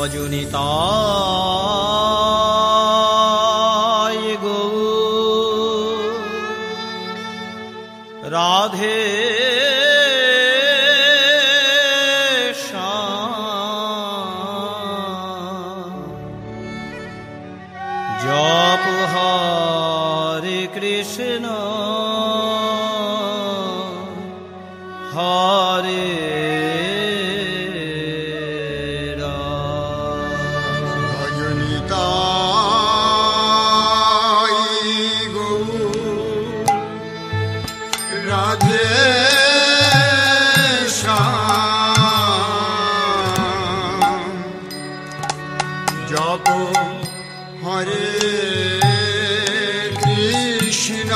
ভজনিতায় গৌর রাধে জপ হরে কৃষ্ণ হরে রাধে জপ হরে কৃষ্ণ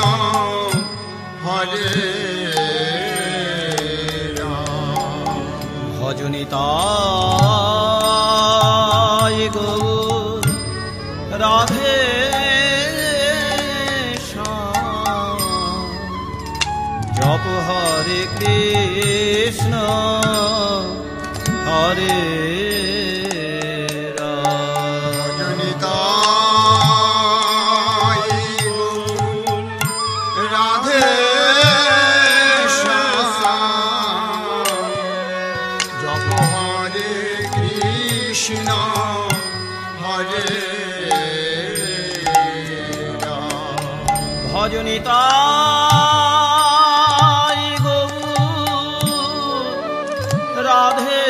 হরে ভজনিতায় গৌর রাধে জপ হরে কৃষ্ণ হরে ভজনিতায় রাধে জপ হরে কৃষ্ণ হরে ভজনিতায় রাধে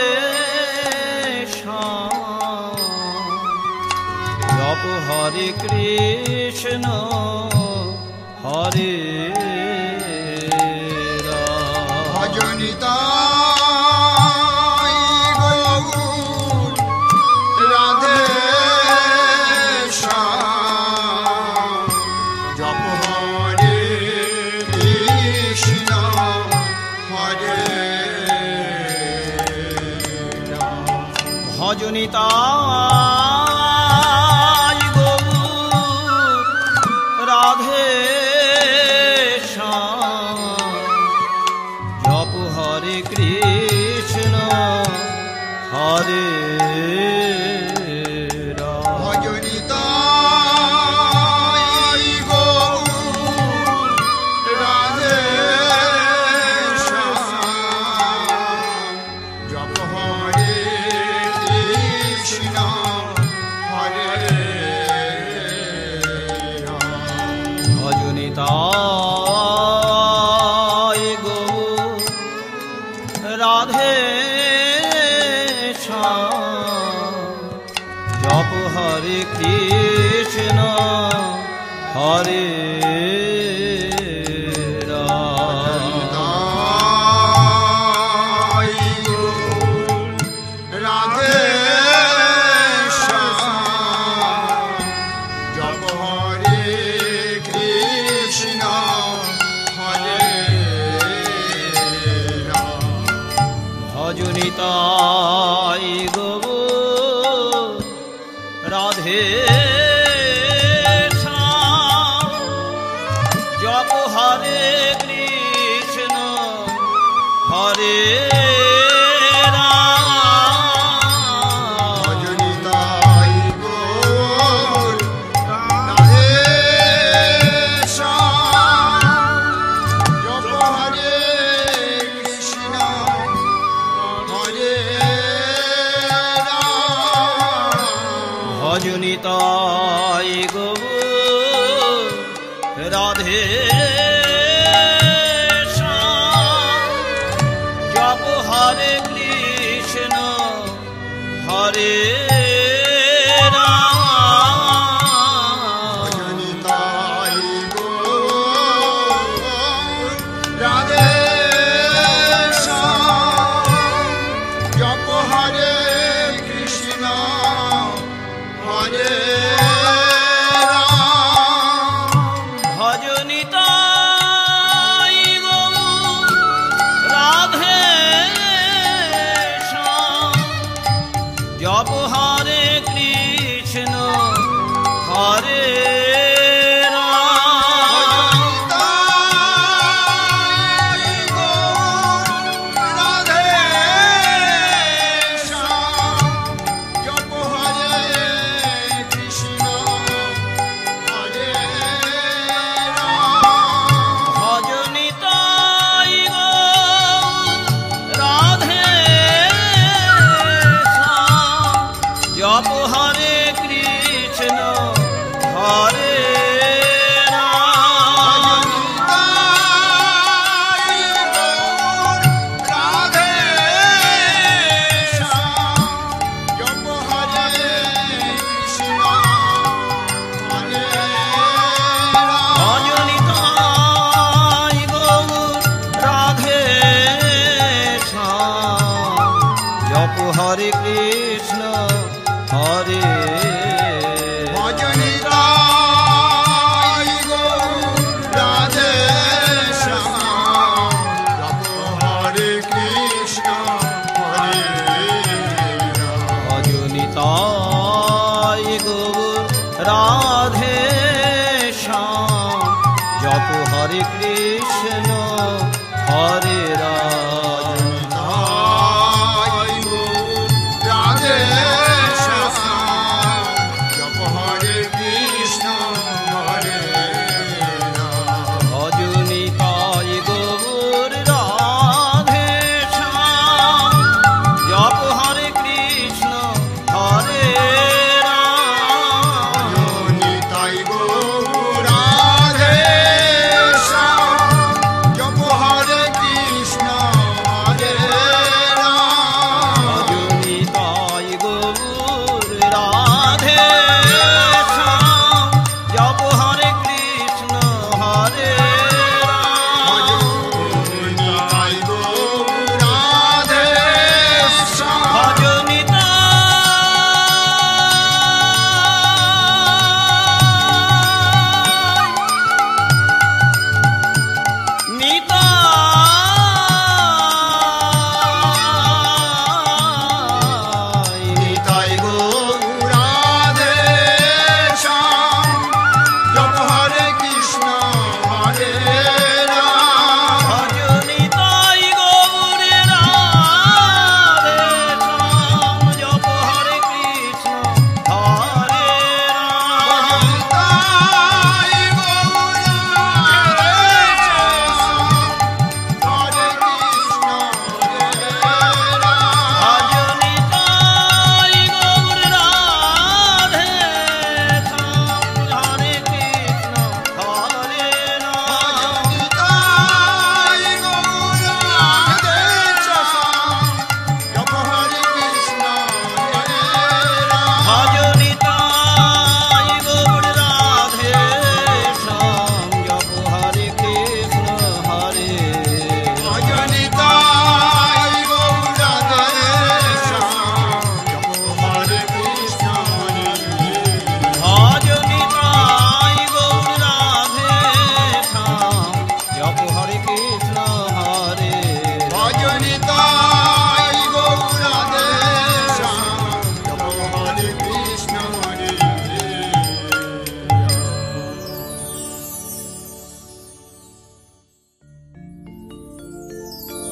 জপ হরে কৃষ্ণ হরে ভজনিতায় রাধে জপ হরে কৃষ্ণ হরে ভজনিতায় গৌর রাধে জপ হরে কৃষ্ণ হরে ভজনিতায় রাধে জপ হরে কৃষ্ণ হরে ভজনিতায় গৌর রাধে জপ হরে কৃষ্ণ হরে রাধে জপ হরে কৃষ্ণ হরে ভজনিতায় গৌর রাধে জপ হরে কৃষ্ণ হরে ভজনিতায় রাধে জপ হরে কৃষ্ণ হরে ভজনিতায় গৌর রাধে জপ হরে কৃষ্ণ হরে ভজনিতায় রাধে জপ হরে কৃষ্ণ হরে ভজনিতায় হরে কৃষ্ণ